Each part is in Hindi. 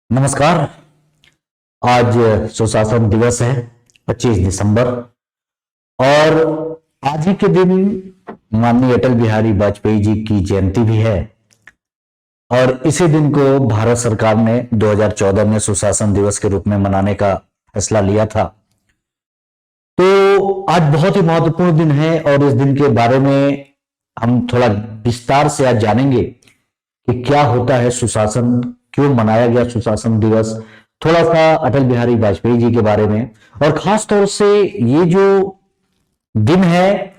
नमस्कार। आज सुशासन दिवस है 25 दिसंबर। और आज ही के दिन माननीय अटल बिहारी वाजपेयी जी की जयंती भी है। और इसी दिन को भारत सरकार ने 2014 में सुशासन दिवस के रूप में मनाने का फैसला लिया था। तो आज बहुत ही महत्वपूर्ण दिन है और इस दिन के बारे में हम थोड़ा विस्तार से आज जानेंगे कि क्या होता है सुशासन, क्यों मनाया गया सुशासन दिवस, थोड़ा सा अटल बिहारी वाजपेयी जी के बारे में। और खास तौर से ये जो दिन है,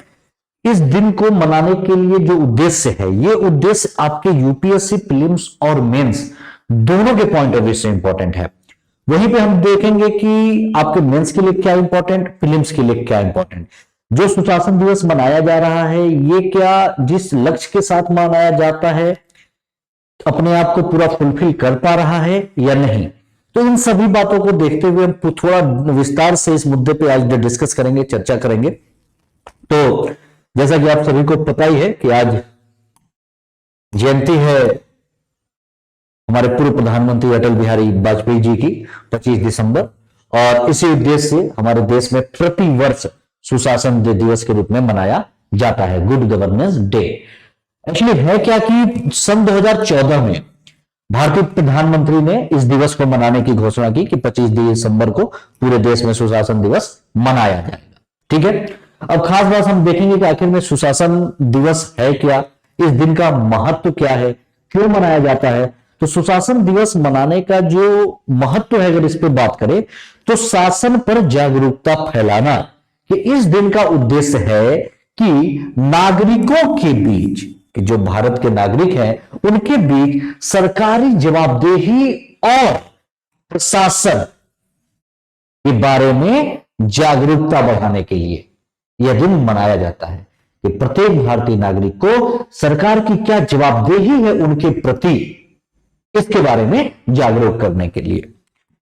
इस दिन को मनाने के लिए जो उद्देश्य है, ये उद्देश्य आपके यूपीएससी प्रीलिम्स और मेंस दोनों के पॉइंट ऑफ व्यू से इंपॉर्टेंट है। वहीं पे हम देखेंगे कि आपके मेंस के लिए क्या इंपॉर्टेंट, प्रीलिम्स के लिए क्या इंपॉर्टेंट। जो सुशासन दिवस मनाया जा रहा है, ये क्या जिस लक्ष्य के साथ मनाया जाता है अपने आप को पूरा फुलफिल कर पा रहा है या नहीं। तो इन सभी बातों को देखते हुए हम थोड़ा विस्तार से इस मुद्दे पे आज डिस्कस करेंगे, चर्चा करेंगे। तो जैसा कि आप सभी को पता ही है कि आज जयंती है हमारे पूर्व प्रधानमंत्री अटल बिहारी वाजपेयी जी की 25 दिसंबर। और इसी उद्देश्य से हमारे देश में प्रति वर्ष सुशासन दिवस के रूप में मनाया जाता है, गुड गवर्नेंस डे। एक्चुअली है क्या कि सन 2014 में भारतीय प्रधानमंत्री ने इस दिवस को मनाने की घोषणा की कि 25 दिसंबर को पूरे देश में सुशासन दिवस मनाया जाएगा। ठीक है, अब खास बात हम देखेंगे कि आखिर में सुशासन दिवस है क्या, इस दिन का महत्व क्या है, क्यों मनाया जाता है। तो सुशासन दिवस मनाने का जो महत्व है, अगर इस पर बात करें तो शासन पर जागरूकता फैलाना, कि इस दिन का उद्देश्य है कि नागरिकों के बीच, कि जो भारत के नागरिक हैं उनके बीच सरकारी जवाबदेही और प्रशासन के बारे में जागरूकता बढ़ाने के लिए यह दिन मनाया जाता है कि प्रत्येक भारतीय नागरिक को सरकार की क्या जवाबदेही है उनके प्रति, इसके बारे में जागरूक करने के लिए।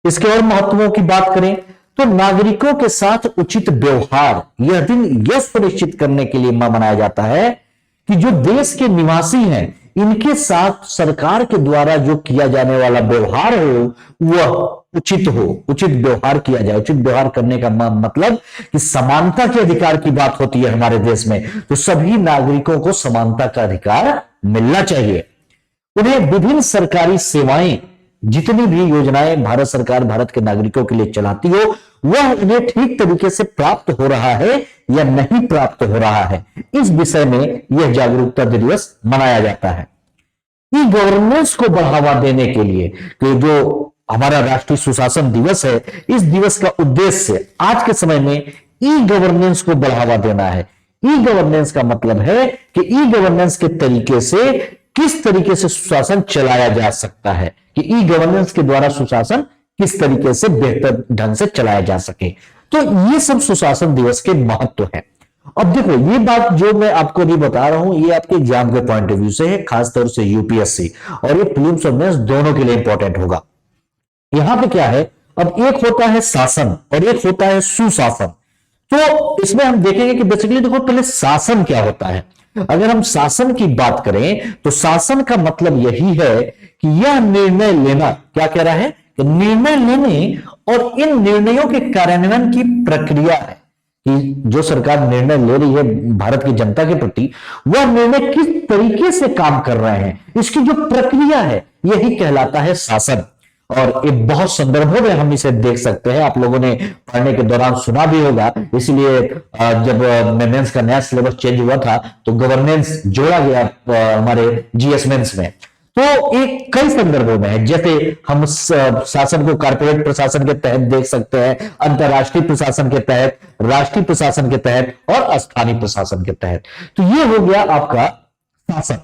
इसके और महत्वों की बात करें तो नागरिकों के साथ उचित व्यवहार, यह दिन यह सुनिश्चित करने के लिए मनाया जाता है कि जो देश के निवासी हैं इनके साथ सरकार के द्वारा जो किया जाने वाला व्यवहार हो वह उचित हो, उचित व्यवहार किया जाए। उचित व्यवहार करने का मतलब कि समानता के अधिकार की बात होती है हमारे देश में, तो सभी नागरिकों को समानता का अधिकार मिलना चाहिए। उन्हें विभिन्न सरकारी सेवाएं, जितनी भी योजनाएं भारत सरकार भारत के नागरिकों के लिए चलाती हो, वह उन्हें ठीक तरीके से प्राप्त हो रहा है या नहीं प्राप्त हो रहा है, इस विषय में यह जागरूकता दिवस मनाया जाता है। ई गवर्नेंस को बढ़ावा देने के लिए, कि जो हमारा राष्ट्रीय सुशासन दिवस है, इस दिवस का उद्देश्य आज के समय में ई गवर्नेंस को बढ़ावा देना है। ई गवर्नेंस का मतलब है कि ई गवर्नेंस के तरीके से किस तरीके से सुशासन चलाया जा सकता है, कि ई गवर्नेंस के द्वारा सुशासन किस तरीके से बेहतर ढंग से चलाया जा सके। तो ये सब सुशासन दिवस के महत्व है। अब देखो, ये बात जो मैं आपको अभी बता रहा हूं, ये आपके एग्जाम के पॉइंट ऑफ व्यू से है, खासतौर से यूपीएससी, और ये प्रीलिम्स और मेंस दोनों के लिए इंपॉर्टेंट होगा। यहां पे क्या है, अब एक होता है शासन और एक होता है सुशासन। तो इसमें हम देखेंगे कि बेसिकली देखो, पहले शासन क्या होता है। अगर हम शासन की बात करें तो शासन का मतलब यही है कि यह निर्णय लेना, क्या कह रहा है कि निर्णय लेने और इन निर्णयों के कार्यान्वयन की प्रक्रिया है, कि जो सरकार निर्णय ले रही है भारत की जनता के प्रति, वह निर्णय किस तरीके से काम कर रहे हैं, इसकी जो प्रक्रिया है यही कहलाता है शासन। और एक बहुत संदर्भों में हम इसे देख सकते हैं, आप लोगों ने पढ़ने के दौरान सुना भी होगा। इसलिए जब मेंस का नया सिलेबस चेंज हुआ था तो गवर्नेंस जोड़ा गया हमारे जीएस मेंस में। तो एक कई संदर्भों में है, जैसे हम शासन को कॉर्पोरेट प्रशासन के तहत देख सकते हैं, अंतरराष्ट्रीय प्रशासन के तहत, राष्ट्रीय प्रशासन के तहत और स्थानीय प्रशासन के तहत। तो ये हो गया आपका शासन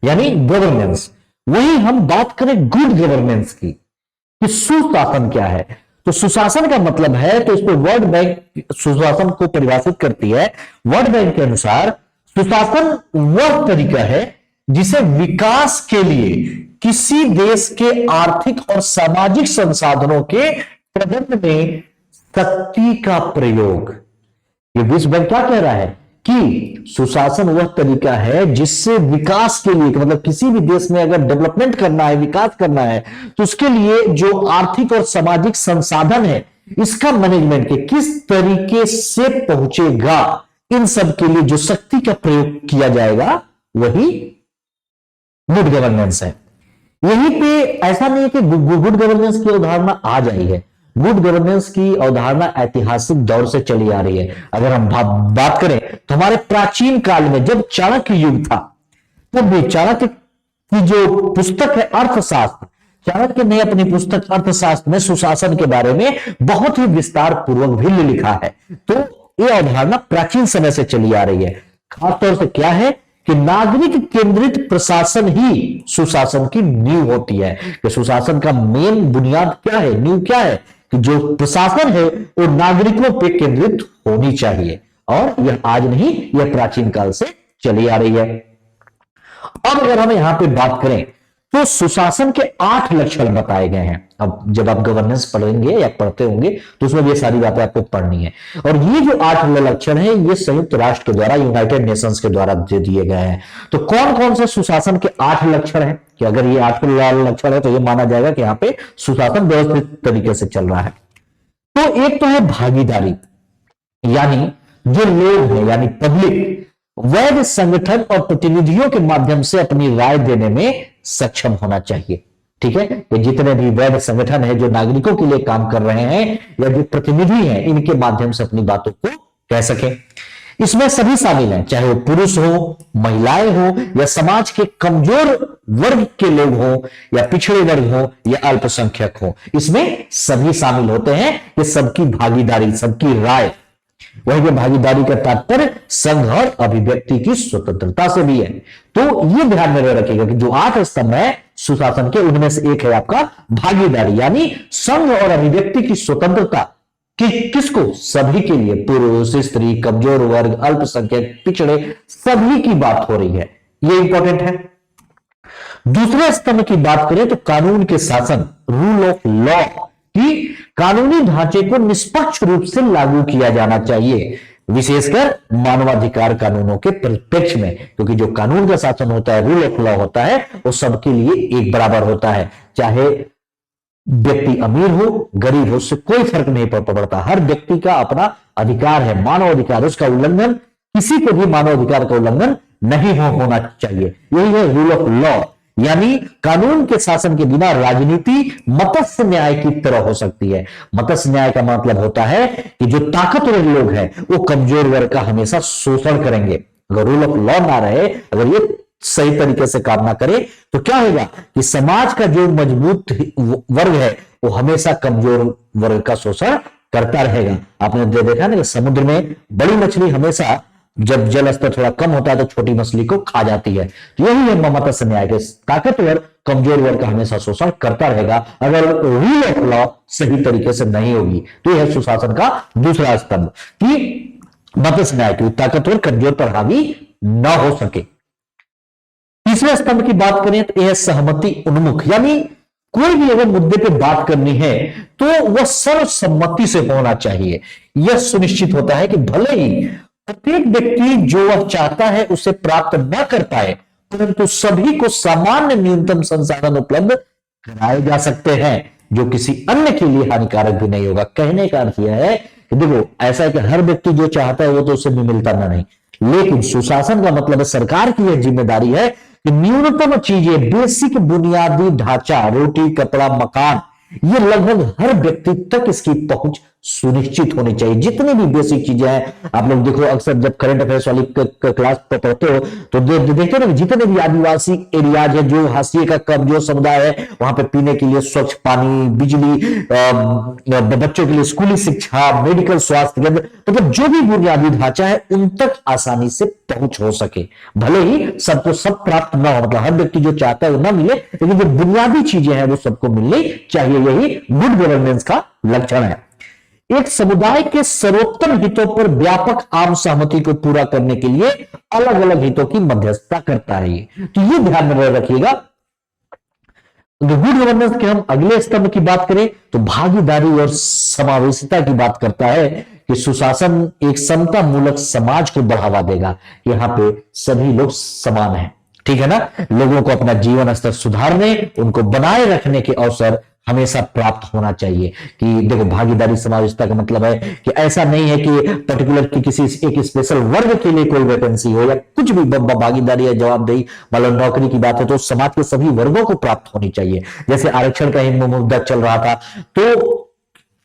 यानी गवर्नेंस। वहीं हम बात करें गुड गवर्नेंस की, कि सुशासन क्या है। तो सुशासन का मतलब है, तो इसको वर्ल्ड बैंक सुशासन को परिभाषित करती है। वर्ल्ड बैंक के अनुसार सुशासन वह तरीका है जिसे विकास के लिए किसी देश के आर्थिक और सामाजिक संसाधनों के प्रबंधन में शक्ति का प्रयोग। ये विश्व बैंक क्या कह रहा है कि सुशासन वह तरीका है जिससे विकास के लिए, मतलब किसी भी देश में अगर डेवलपमेंट करना है, विकास करना है, तो उसके लिए जो आर्थिक और सामाजिक संसाधन है, इसका मैनेजमेंट के किस तरीके से पहुंचेगा, इन सब के लिए जो शक्ति का प्रयोग किया जाएगा वही गुड गवर्नेंस है। यहीं पे ऐसा नहीं है कि गुड गवर्नेंस की अवधारणा आज आई है। गुड गवर्नेंस की अवधारणा ऐतिहासिक दौर से चली आ रही है। अगर हम बात करें तो हमारे प्राचीन काल में जब चाणक्य युग था, तब भी चाणक्य की जो पुस्तक है अर्थशास्त्र, चाणक्य ने अपनी पुस्तक अर्थशास्त्र में सुशासन के बारे में बहुत ही विस्तार पूर्वक भी लिखा है। तो यह अवधारणा प्राचीन समय से चली आ रही है। खासतौर से क्या है कि नागरिक केंद्रित प्रशासन ही सुशासन की नींव होती है। कि सुशासन का मेन बुनियाद क्या है, नींव क्या है, कि जो प्रशासन है वो नागरिकों पे केंद्रित होनी चाहिए। और यह आज नहीं, यह प्राचीन काल से चली आ रही है। अब अगर हम यहां पे बात करें तो सुशासन के 8 लक्षण बताए गए हैं। अब जब आप गवर्नेंस पढ़ेंगे या पढ़ते होंगे तो उसमें ये सारी बातें आपको पढ़नी है। और ये जो 8 लक्षण है ये संयुक्त राष्ट्र के द्वारा, यूनाइटेड नेशंस के द्वारा दिए गए हैं। तो कौन कौन से सुशासन के 8 लक्षण हैं, कि अगर ये 8 लक्षण है तो ये माना जाएगा कि यहां पे सुशासन व्यवस्थित तरीके से चल रहा है। तो एक तो है भागीदारी, यानी जो लोग हैं यानी पब्लिक वैध संगठन और प्रतिनिधियों के माध्यम से अपनी राय देने में सक्षम होना चाहिए। ठीक है, ये जितने भी वैध संगठन है जो नागरिकों के लिए काम कर रहे हैं या जो प्रतिनिधि हैं, इनके माध्यम से अपनी बातों को कह सके। इसमें सभी शामिल हैं, चाहे वो पुरुष हो, महिलाएं हो, या समाज के कमजोर वर्ग के लोग हो, या पिछड़े वर्ग हो, या अल्पसंख्यक हो। इसमें सभी शामिल होते हैं। ये सबकी भागीदारी, सबकी राय, वही के भागीदारी का तात्पर्य संघ और अभिव्यक्ति की स्वतंत्रता से भी है। तो ये ध्यान में रखिएगा कि जो 8 स्तंभ है सुशासन के, उनमें से एक है आपका भागीदारी, यानी संघ और अभिव्यक्ति की स्वतंत्रता। किसको? सभी के लिए, पुरुष, स्त्री, कमजोर वर्ग, अल्पसंख्यक, पिछड़े, सभी की बात हो रही है। ये इंपॉर्टेंट है। दूसरे स्तंभ की बात करें तो कानून के शासन, रूल ऑफ लॉ, कि कानूनी ढांचे को निष्पक्ष रूप से लागू किया जाना चाहिए, विशेषकर मानवाधिकार कानूनों के परिप्रेक्ष्य में। क्योंकि जो कानून का शासन होता है, रूल ऑफ लॉ होता है, वो सबके लिए एक बराबर होता है। चाहे व्यक्ति अमीर हो, गरीब हो, उससे कोई फर्क नहीं पड़ता। हर व्यक्ति का अपना अधिकार है, मानव अधिकार, उसका उल्लंघन, किसी को भी मानव अधिकार का उल्लंघन नहीं होना चाहिए। यही है रूल ऑफ लॉ, यानी कानून के शासन के बिना राजनीति मत्स्य न्याय की तरह हो सकती है। मत्स्य न्याय का मतलब होता है कि जो ताकतवर लोग हैं वो कमजोर वर्ग का हमेशा शोषण करेंगे। अगर रूल ऑफ लॉ ना रहे, अगर ये सही तरीके से काम ना करे, तो क्या होगा कि समाज का जो मजबूत वर्ग है वो हमेशा कमजोर वर्ग का शोषण करता रहेगा। आपने देखा ना कि समुद्र में बड़ी मछली हमेशा जब जल स्तर थोड़ा कम होता है तो छोटी मछली को खा जाती है। तो यही है मत्स्य न्याय के, ताकतवर कमजोर वर्ग का हमेशा शोषण करता रहेगा अगर रूल ऑफ लॉ सही तरीके से नहीं होगी। तो यह सुशासन का दूसरा स्तंभ कि मत्स्य न्याय की ताकतवर कमजोर पर हावी न हो सके। तीसरे स्तंभ की बात करें तो यह सहमति उन्मुख, यानी कोई भी अगर मुद्दे पे बात करनी है तो वह सर्वसम्मति से होना चाहिए। यह सुनिश्चित होता है कि भले ही प्रत्येक व्यक्ति जो वह चाहता है उसे प्राप्त न कर पाए, परंतु सभी को सामान्य न्यूनतम संसाधन उपलब्ध कराए जा सकते हैं जो किसी अन्य के लिए हानिकारक भी नहीं होगा। कहने का अर्थ यह है कि देखो, ऐसा है कि हर व्यक्ति जो चाहता है वो तो उसे भी मिलता ना नहीं, लेकिन सुशासन का मतलब है, सरकार की यह जिम्मेदारी है कि न्यूनतम चीजें, बेसिक बुनियादी ढांचा, रोटी, कपड़ा, मकान, ये लगभग हर व्यक्ति तक इसकी पहुंच सुनिश्चित होनी चाहिए। जितनी भी बेसिक चीजें हैं, आप लोग देखो अक्सर जब करंट अफेयर्स वाली क्लास पढ़ते हो तो देखते हो ना, जितने भी आदिवासी एरियाज है, जो हाशिए का कमजोर समुदाय है, वहां पे पीने के लिए स्वच्छ पानी, बिजली, बच्चों के लिए स्कूली शिक्षा, मेडिकल स्वास्थ्य केंद्र, मतलब जो भी बुनियादी ढांचा है उन तक आसानी से पहुंच हो सके। भले ही सबको सब प्राप्त ना हो, मतलब हर व्यक्ति जो चाहता है वो ना मिले, लेकिन जो बुनियादी चीजें हैं वो सबको मिलनी चाहिए। यही गुड गवर्नेंस का लक्षण है। एक समुदाय के सर्वोत्तम हितों पर व्यापक आम सहमति को पूरा करने के लिए अलग अलग हितों की मध्यस्थता करता है। तो ये ध्यान में रखिएगा। गुड गवर्नेंस के हम अगले स्तंभ की बात करें तो भागीदारी और समावेशिता की बात करता है कि सुशासन एक समता मूलक समाज को बढ़ावा देगा। यहाँ पे सभी लोग समान हैं, ठीक है ना। लोगों को अपना जीवन स्तर सुधारने, उनको बनाए रखने के अवसर हमेशा प्राप्त होना चाहिए। कि देखो, भागीदारी समावेशिता का मतलब है कि ऐसा नहीं है कि पर्टिकुलर की किसी एक स्पेशल वर्ग के लिए कोई वैकेंसी हो या कुछ भी। भागीदारी या जवाबदेही, मतलब नौकरी की बात है तो समाज के सभी वर्गों को प्राप्त होनी चाहिए। जैसे आरक्षण का ही मुद्दा चल रहा था, तो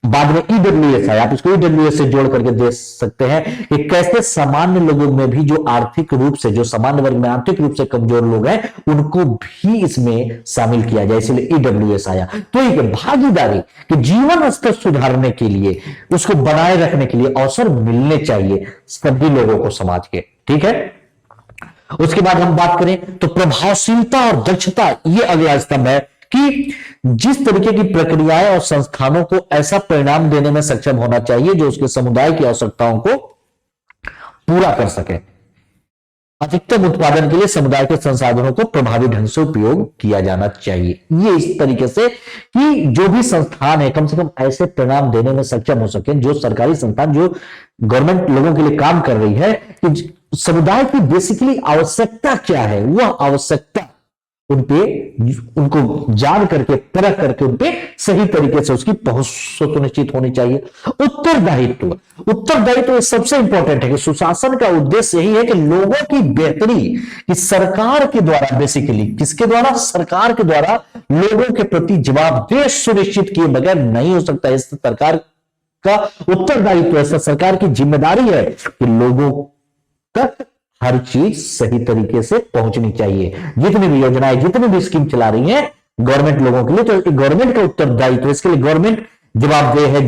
बाद में ईडब्ल्यूएस है, आप इसको ईडब्ल्यूएस से जोड़ करके देख सकते हैं कि कैसे सामान्य लोगों में भी, जो आर्थिक रूप से, जो सामान्य वर्ग में आर्थिक रूप से कमजोर लोग हैं, उनको भी इसमें शामिल किया जाए, इसलिए ईडब्ल्यूएस आया। तो ये भागीदारी कि जीवन स्तर सुधारने के लिए, उसको बनाए रखने के लिए अवसर मिलने चाहिए सभी लोगों को समाज के, ठीक है। उसके बाद हम बात करें तो प्रभावशीलता और दक्षता, ये अगला स्तंभ है कि जिस तरीके की प्रक्रियाएं और संस्थानों को ऐसा परिणाम देने में सक्षम होना चाहिए जो उसके समुदाय की आवश्यकताओं को पूरा कर सके। अधिकतम उत्पादन के लिए समुदाय के संसाधनों को प्रभावी ढंग से उपयोग किया जाना चाहिए। ये इस तरीके से कि जो भी संस्थान है, कम से कम ऐसे परिणाम देने में सक्षम हो सके, जो सरकारी संस्थान, जो गवर्नमेंट लोगों के लिए काम कर रही है, कि समुदाय की बेसिकली आवश्यकता क्या है, वह आवश्यकता उनको जान करके, परख करके उनपे सही तरीके से उसकी पहुंच सुनिश्चित होनी चाहिए। उत्तरदायित्व सबसे इंपॉर्टेंट है कि सुशासन का उद्देश्य यही है कि लोगों की बेहतरी, कि सरकार के द्वारा, बेसिकली किसके द्वारा, सरकार के द्वारा लोगों के प्रति जवाबदेह सुनिश्चित किए बगैर नहीं हो सकता। इस सरकार का उत्तरदायित्व, ऐसा सरकार की जिम्मेदारी है कि लोगों तक हर चीज सही तरीके से पहुंचनी चाहिए। जितनी भी योजनाएं, जितनी भी स्कीम चला रही है गवर्नमेंट लोगों के लिए, तो गवर्नमेंट का उत्तरदायित्व, इसके लिए गवर्नमेंट जवाबदेह है।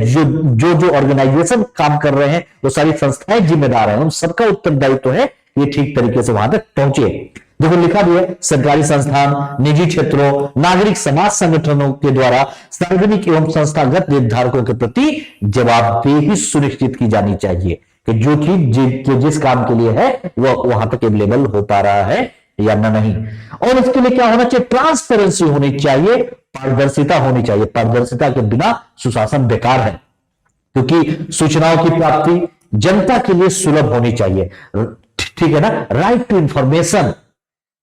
जो ऑर्गेनाइजेशन काम कर रहे हैं, वो सारी संस्थाएं जिम्मेदार हैं, उन सबका उत्तरदायित्व है ये ठीक तरीके से वहां तक पहुंचे। देखो लिखा भी है, सरकारी संस्थान, निजी क्षेत्रों, नागरिक समाज संगठनों के द्वारा सार्वजनिक एवं संस्थागत निर्धारकों के प्रति जवाबदेही सुनिश्चित की जानी चाहिए कि जो चीज जिस काम के लिए है वो वहां तक अवेलेबल हो पा रहा है या नहीं। और इसके लिए क्या होना चाहिए, ट्रांसपेरेंसी होनी चाहिए, पारदर्शिता होनी चाहिए। पारदर्शिता के बिना सुशासन बेकार है, क्योंकि सूचनाओं की प्राप्ति जनता के लिए सुलभ होनी चाहिए, ठीक है ना। राइट टू इंफॉर्मेशन,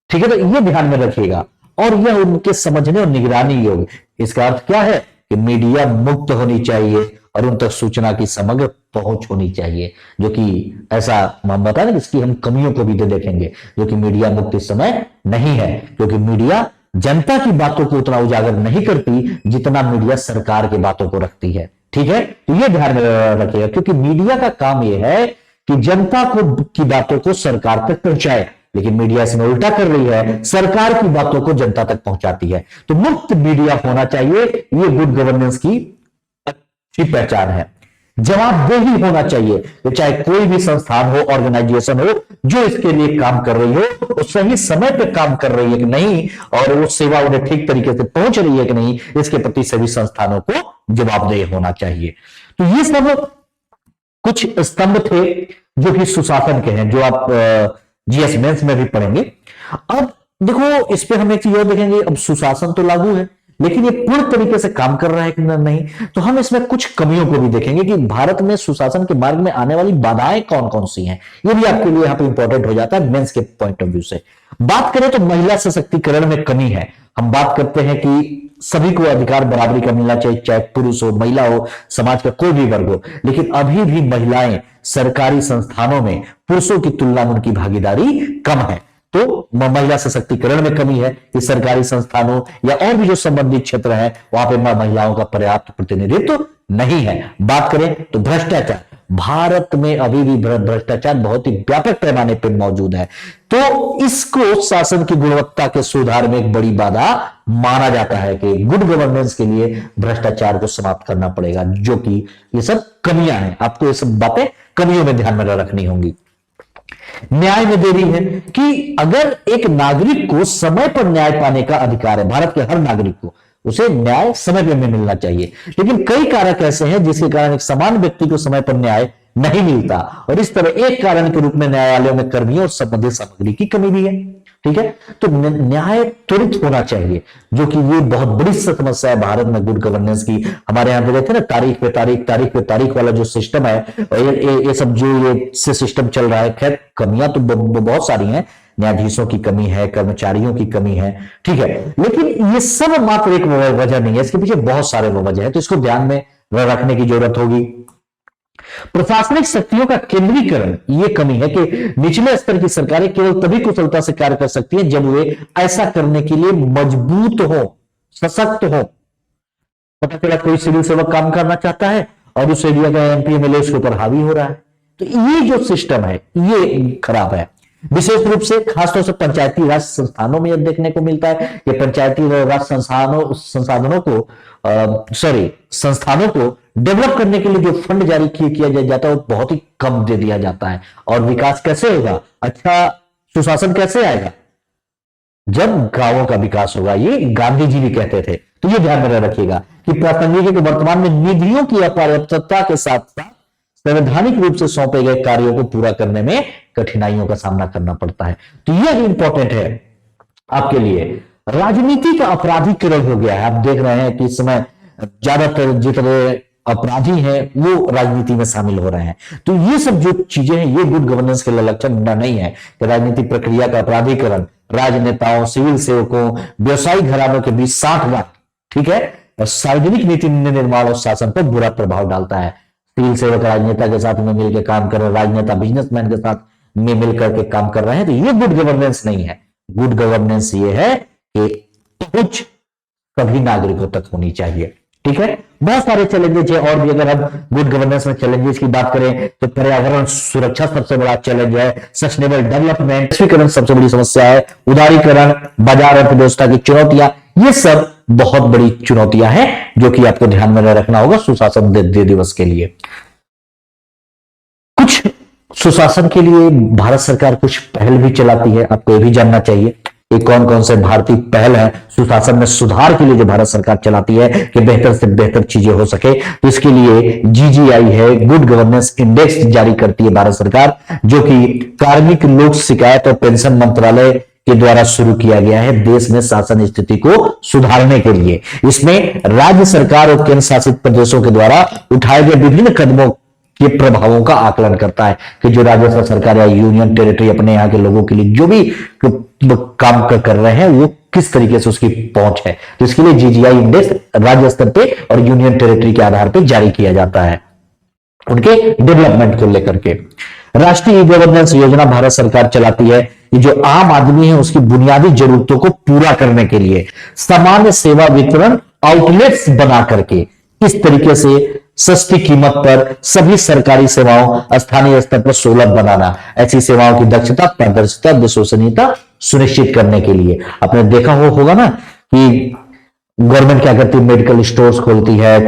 ठीक है, तो ये ध्यान में रखिएगा। और यह उनके समझने और निगरानी योग्य। इसका अर्थ क्या है कि मीडिया मुक्त होनी चाहिए और उन तक सूचना की समग्र पहुंच होनी चाहिए, जो कि ऐसा हम बता दें, इसकी हम कमियों को भी देखेंगे, जो कि मीडिया मुक्त इस समय नहीं है, क्योंकि मीडिया जनता की बातों को उतना उजागर नहीं करती जितना मीडिया सरकार की बातों को रखती है, ठीक है। तो ये ध्यान में रखिएगा, क्योंकि मीडिया का काम यह है कि जनता की बातों को सरकार तक पहुंचाए, लेकिन मीडिया इसमें उल्टा कर रही है, सरकार की बातों को जनता तक पहुंचाती है। तो मुक्त मीडिया होना चाहिए, ये गुड गवर्नेंस की अच्छी पहचान है। जवाबदेही होना चाहिए, तो चाहे कोई भी संस्थान हो, ऑर्गेनाइजेशन हो, जो इसके लिए काम कर रही हो, वो सही समय पे काम कर रही है कि नहीं, और वो सेवा उन्हें ठीक तरीके से पहुंच रही है कि नहीं, इसके प्रति सभी संस्थानों को जवाबदेह होना चाहिए। तो ये सब कुछ स्तंभ थे जो कि सुशासन के हैं, जो आप जीएस मेंस में भी पढ़ेंगे। अब देखो, इस पे हम एक चीज और देखेंगे, अब सुशासन तो लागू है, लेकिन ये पूर्ण तरीके से काम कर रहा है कि नहीं, तो हम इसमें कुछ कमियों को भी देखेंगे कि भारत में सुशासन के मार्ग में आने वाली बाधाएं कौन कौन सी हैं। ये भी आपके लिए यहाँ पे इंपॉर्टेंट हो जाता है मेंस के पॉइंट ऑफ व्यू से। बात करें तो महिला सशक्तिकरण में कमी है। हम बात करते हैं कि सभी को अधिकार बराबरी का मिलना चाहिए, चाहे पुरुष हो, महिला हो, समाज का कोई भी वर्ग हो, लेकिन अभी भी महिलाएं सरकारी संस्थानों में पुरुषों की तुलना में उनकी भागीदारी कम है। तो महिला सशक्तिकरण में कमी है कि सरकारी संस्थानों या और भी जो संबंधित क्षेत्र है वहां पे महिलाओं का पर्याप्त प्रतिनिधित्व नहीं है। बात करें तो भ्रष्टाचार, भारत में अभी भी भ्रष्टाचार बहुत ही व्यापक पैमाने पर मौजूद है, तो इसको शासन की गुणवत्ता के सुधार में एक बड़ी बाधा माना जाता है कि गुड गवर्नेंस के लिए भ्रष्टाचार को समाप्त करना पड़ेगा, जो कि ये सब कमियां हैं। आपको ये सब बातें कमियों में ध्यान में रखनी होंगी। न्याय में देरी है कि अगर एक नागरिक को समय पर न्याय पाने का अधिकार है, भारत के हर नागरिक को उसे न्याय समय पर मिलना चाहिए, लेकिन कई कारक ऐसे हैं जिसके कारण एक समान व्यक्ति को समय पर न्याय नहीं मिलता, और इस तरह एक कारण के रूप में न्यायालयों में कर्मियों और संबंधित सामग्री की कमी भी है। ठीक है, तो न्याय त्वरित होना चाहिए, जो कि ये बहुत बड़ी समस्या है भारत में गुड गवर्नेंस की। हमारे यहां पे देखते हैं ना, तारीख पे तारीख, तारीख पे तारीख वाला जो सिस्टम है, ये सब जो ये सिस्टम चल रहा है। खैर, कमियां तो बहुत सारी हैं, न्यायाधीशों की कमी है, कर्मचारियों की कमी है, ठीक है, लेकिन ये सब मात्र एक वजह नहीं है, इसके पीछे बहुत सारे वजह है, तो इसको ध्यान में रखने की जरूरत होगी। प्रशासनिक शक्तियों का केंद्रीकरण, यह कमी है कि निचले स्तर की सरकारें केवल तभी कुशलता से कार्य कर सकती हैं जब वे ऐसा करने के लिए मजबूत हो, सशक्त हो। पता चला कोई सिविल सेवक काम करना चाहता है और उस एरिया का एमपी एमएलए उसके ऊपर हावी हो रहा है, तो ये जो सिस्टम है ये खराब है। विशेष रूप से खासतौर से पंचायती राज संस्थानों में यह देखने को मिलता है कि पंचायती राज संस्थानों को डेवलप करने के लिए जो फंड जारी किया जाता है वो बहुत ही कम दे दिया जाता है। और विकास कैसे होगा, अच्छा सुशासन कैसे आएगा, जब गांवों का विकास होगा। ये गांधी जी भी कहते थे, तो ये ध्यान में रखिएगा कि प्रासंगिक है कि वर्तमान में निधियों की अपर्याप्तता के साथ साथ संवैधानिक रूप से सौंपे गए कार्यों को पूरा करने में कठिनाइयों का सामना करना पड़ता है। तो यह इंपॉर्टेंट है आपके लिए। राजनीति का अपराधीकरण हो गया है, आप देख रहे हैं कि इस समय ज्यादातर जितने अपराधी हैं वो राजनीति में शामिल हो रहे हैं। तो ये सब जो चीजें हैं ये गुड गवर्नेंस के लक्षण नहीं है कि राजनीतिक प्रक्रिया का अपराधीकरण राजनेताओं, सिविल सेवकों, व्यवसायिक घरानों के बीच साठगांठ, ठीक है, और सार्वजनिक नीति निर्माण और शासन पर बुरा प्रभाव डालता है। सिविल सेवक राजनेता के साथ में मिलकर काम कर रहे हैं, राजनेता बिजनेसमैन के साथ में मिलकर के काम कर रहे हैं, तो ये गुड गवर्नेंस नहीं है। गुड गवर्नेंस ये है कि पहुंच सभी नागरिकों तक होनी चाहिए, ठीक है। बहुत सारे चैलेंजेस है और भी, अगर हम गुड गवर्नेंस में चैलेंजेस की बात करें तो पर्यावरण सुरक्षा सबसे बड़ा चैलेंज है, सस्टेनेबल डेवलपमेंट, वैश्वीकरण सबसे बड़ी समस्या है, उदारीकरण, बाजार अर्थव्यवस्था की चुनौतियां, ये सब बहुत बड़ी चुनौतियां हैं जो कि आपको ध्यान में रखना होगा सुशासन दिवस के लिए। कुछ सुशासन के लिए भारत सरकार कुछ पहल भी चलाती है, आपको यह भी जानना चाहिए ये कौन कौन से भारतीय पहल है सुशासन में सुधार के लिए जो भारत सरकार चलाती है कि बेहतर से बेहतर चीजें हो सके। तो इसके लिए जीजीआई है, गुड गवर्नेंस इंडेक्स जारी करती है भारत सरकार, जो कि कार्मिक लोक शिकायत और पेंशन मंत्रालय के द्वारा शुरू किया गया है देश में शासन स्थिति को सुधारने के लिए। इसमें राज्य सरकार और केंद्र शासित प्रदेशों के द्वारा उठाए गए विभिन्न कदमों के प्रभावों का आकलन करता है कि जो राज्य सरकार या यूनियन टेरिटरी अपने यहां के लोगों के लिए जो भी काम कर रहे हैं वो किस तरीके से उसकी पहुंच है। तो इसके लिए जीजीआई इंडेक्स राज्य स्तर पे और यूनियन टेरिटरी के आधार पर जारी किया जाता है उनके डेवलपमेंट को लेकर के। राष्ट्रीय ई गवर्नेंस योजना भारत सरकार चलाती है, ये जो आम आदमी है उसकी बुनियादी जरूरतों को पूरा करने के लिए सामान्य सेवा वितरण आउटलेट्स बना करके इस तरीके से सस्ती कीमत पर सभी सरकारी सेवाओं स्थानीय स्तर पर सुलभ बनाना, ऐसी सेवाओं की दक्षता, पारदर्शिता, विश्वसनीयता सुनिश्चित करने के लिए। आपने देखा होगा ना कि गवर्नमेंट क्या करती है, मेडिकल स्टोर्स खोलती है,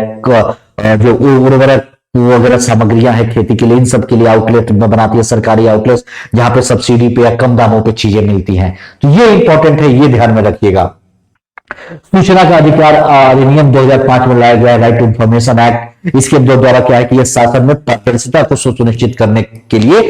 जो उर्वरक वगैरह सामग्रियां हैं खेती के लिए, इन सब के लिए आउटलेट बनाती है, सरकारी आउटलेट जहां पे सब्सिडी पे या कम दामों पे चीजें मिलती हैं। तो ये इंपॉर्टेंट है, ये ध्यान में रखिएगा। सूचना का अधिकार अधिनियम 2005 में लाया गया, राइट टू इंफॉर्मेशन एक्ट, इसके द्वारा क्या है कि यह शासन में पारदर्शिता को सुनिश्चित करने के लिए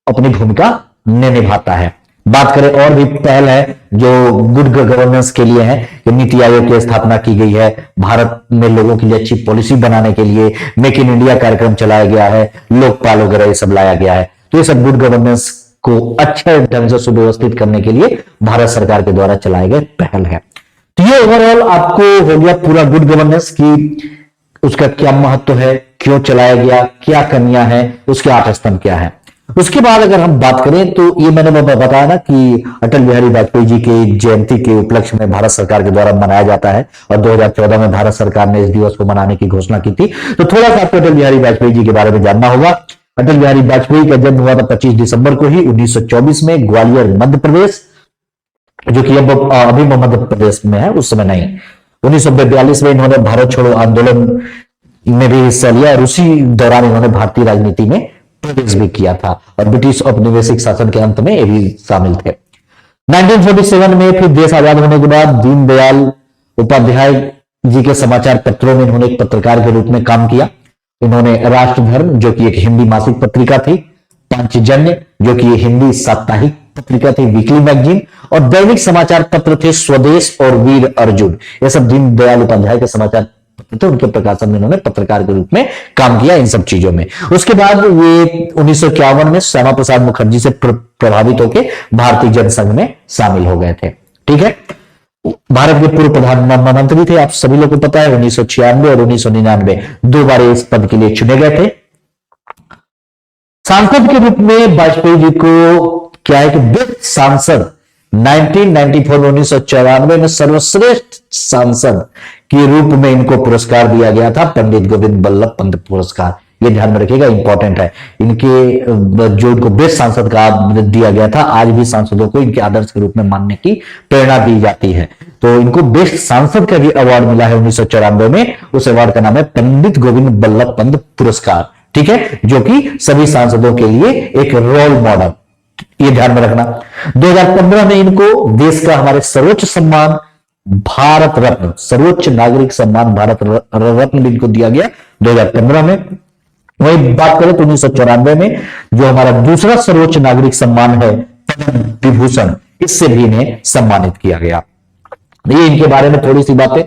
अपनी भूमिका निभाता है। बात करें और भी पहल है जो गुड गवर्नेंस के लिए है कि नीति आयोग की स्थापना की गई है, भारत में लोगों के लिए अच्छी पॉलिसी बनाने के लिए मेक इन इंडिया कार्यक्रम चलाया गया है, लोकपाल वगैरह ये सब लाया गया है। तो ये सब गुड गवर्नेंस को अच्छे ढंग से सुव्यवस्थित करने के लिए भारत सरकार के द्वारा चलाए गए पहल है। तो ये ओवरऑल आपको हो गया पूरा गुड गवर्नेंस की, उसका क्या महत्व है, क्यों चलाया गया, क्या कमियां हैं, उसके 8 स्तंभ क्या है। उसके बाद अगर हम बात करें तो ये मैंने बताया ना कि अटल बिहारी वाजपेयी जी के जयंती के उपलक्ष्य में भारत सरकार के द्वारा मनाया जाता है और 2014 में भारत सरकार ने इस दिवस को मनाने की घोषणा की थी। तो थोड़ा सा आपको अटल बिहारी वाजपेयी जी के बारे में जानना होगा। अटल बिहारी वाजपेयी का जन्म हुआ था 25 दिसंबर को ही 1924 में ग्वालियर मध्य प्रदेश, जो कि अब अभी मध्य प्रदेश में है, उस समय नहीं। 1942 में इन्होंने भारत छोड़ो आंदोलन में भी हिस्सा लिया और उसी दौरान इन्होंने भारतीय राजनीति में प्रवेश भी किया था और ब्रिटिश औपनिवेशिक शासन के अंत में ये भी शामिल थे। 1947 में फिर देश आजाद होने के बाद दीनदयाल उपाध्याय जी के समाचार पत्रों में इन्होंने एक पत्रकार के रूप में काम किया। इन्होंने राष्ट्र धर्म, जो कि एक हिंदी मासिक पत्रिका थी, पांचजन्य जो कि हिंदी साप्ताहिक पत्रिका थी, वीकली मैगजीन, और दैनिक समाचार पत्र थे स्वदेश और वीर अर्जुन। ये सब दीनदयाल उपाध्याय के समाचार पत्र थे, उनके प्रकाशन में इन्होंने पत्रकार के रूप में काम किया इन सब चीजों में। उसके बाद ये 1951 में श्यामा प्रसाद मुखर्जी से प्रभावित होकर भारतीय जनसंघ में शामिल हो गए थे। ठीक है, भारत के पूर्व प्रधानमंत्री थे, आप सभी लोगों को पता है। 1996 और 1999 दो बार इस पद के लिए चुने गए थे। सांसद के रूप में वाजपेयी जी को क्या है कि बेस्ट सांसद 1994 में सर्वश्रेष्ठ सांसद के रूप में इनको पुरस्कार दिया गया था, पंडित गोविंद बल्लभ पंत पुरस्कार। ये ध्यान में रखिएगा, इंपॉर्टेंट है। इनके जो इनको बेस्ट सांसद का दिया गया था, आज भी सांसदों को इनके आदर्श के रूप में मानने की प्रेरणा दी जाती है। तो इनको बेस्ट सांसद का भी अवार्ड मिला है 1994 में। उस अवार्ड का नाम है पंडित गोविंद बल्लभ पंत पुरस्कार। ठीक है, जो कि सभी सांसदों के लिए एक रोल मॉडल, ये ध्यान में रखना। 2015 में इनको देश का हमारे सर्वोच्च सम्मान भारत रत्न, सर्वोच्च नागरिक सम्मान भारत रत्न भी इनको दिया गया 2015 में। वही बात करें तो 1994 में जो हमारा दूसरा सर्वोच्च नागरिक सम्मान है पद्म विभूषण, इससे भी इन्हें सम्मानित किया गया। ये इनके बारे में थोड़ी सी बातें।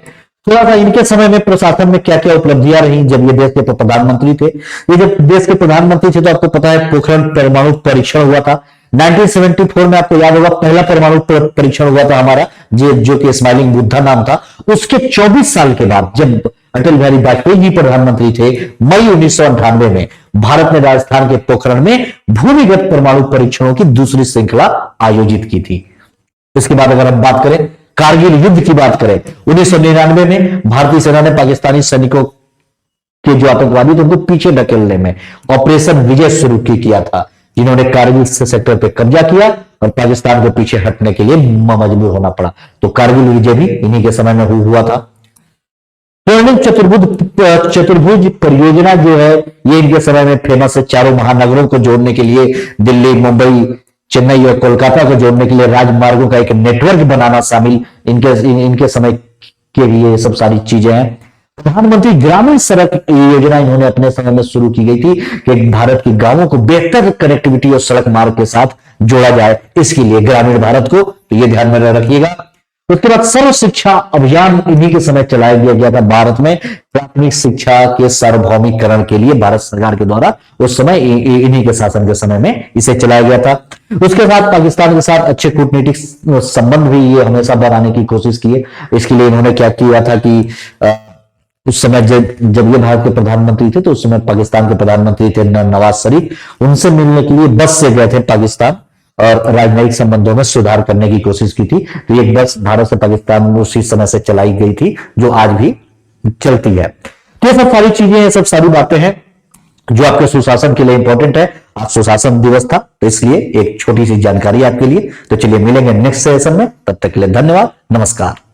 थोड़ा सा इनके समय में प्रशासन में क्या क्या उपलब्धियां रही जब ये देश के प्रधानमंत्री थे। ये जब देश के प्रधानमंत्री थे तो आपको पता है पोखरण परमाणु परीक्षण हुआ था 1974 में। आपको याद होगा पहला परमाणु परीक्षण हुआ था हमारा, जो कि स्माइलिंग बुद्धा नाम था। उसके 24 साल के बाद जब अटल बिहारी वाजपेयी जी प्रधानमंत्री थे, मई 1998 में भारत ने राजस्थान के पोखरण में भूमिगत परमाणु परीक्षणों की दूसरी श्रृंखला आयोजित की थी। इसके बाद अगर हम बात करें कारगिल युद्ध की बात करें, 1999 में भारतीय सेना ने पाकिस्तानी सैनिकों के जो आतंकवादी थे उनको पीछे ढकेलने में ऑपरेशन विजय शुरू किया था, जिन्होंने कारगिल सेक्टर पर कब्जा किया और पाकिस्तान को पीछे हटने के लिए मजबूर होना पड़ा। तो कारगिल विजय भी इन्हीं के समय में हुआ था। स्वर्णिम चतुर्भुज परियोजना जो है ये इनके समय में फेमस है। चारों महानगरों को जोड़ने के लिए, दिल्ली, मुंबई, चेन्नई और कोलकाता को जोड़ने के लिए राजमार्गों का एक नेटवर्क बनाना शामिल इनके समय के लिए सब सारी चीजें हैं। प्रधानमंत्री ग्रामीण सड़क योजना इन्होंने अपने समय में शुरू की गई थी कि भारत के गांवों को बेहतर कनेक्टिविटी और सड़क मार्ग के साथ जोड़ा जाए, इसके लिए ग्रामीण भारत को, तो ये ध्यान में रखिएगा। उसके बाद सर्व शिक्षा अभियान इन्हीं के समय चलाया गया था भारत में, प्राथमिक शिक्षा के सार्वभौमिकरण के लिए भारत सरकार के द्वारा उस समय इन्हीं के शासन के समय में इसे चलाया गया था। उसके बाद पाकिस्तान के साथ अच्छे कूटनीतिक संबंध भी ये हमेशा बनाने की कोशिश की है। इसके लिए इन्होंने क्या किया था कि उस समय जब ये भारत के प्रधानमंत्री थे तो उस समय पाकिस्तान के प्रधानमंत्री थे नवाज शरीफ, उनसे मिलने के लिए बस से गए थे पाकिस्तान और राजनयिक संबंधों में सुधार करने की कोशिश की थी। तो ये बस भारत से पाकिस्तान उसी समय से चलाई गई थी जो आज भी चलती है। तो ये सब सारी चीजें, ये सब सारी बातें हैं जो आपके सुशासन के लिए इंपॉर्टेंट है। आज सुशासन दिवस था तो इसलिए एक छोटी सी जानकारी आपके लिए। तो चलिए मिलेंगे नेक्स्ट सेशन में, तब तक के लिए धन्यवाद, नमस्कार।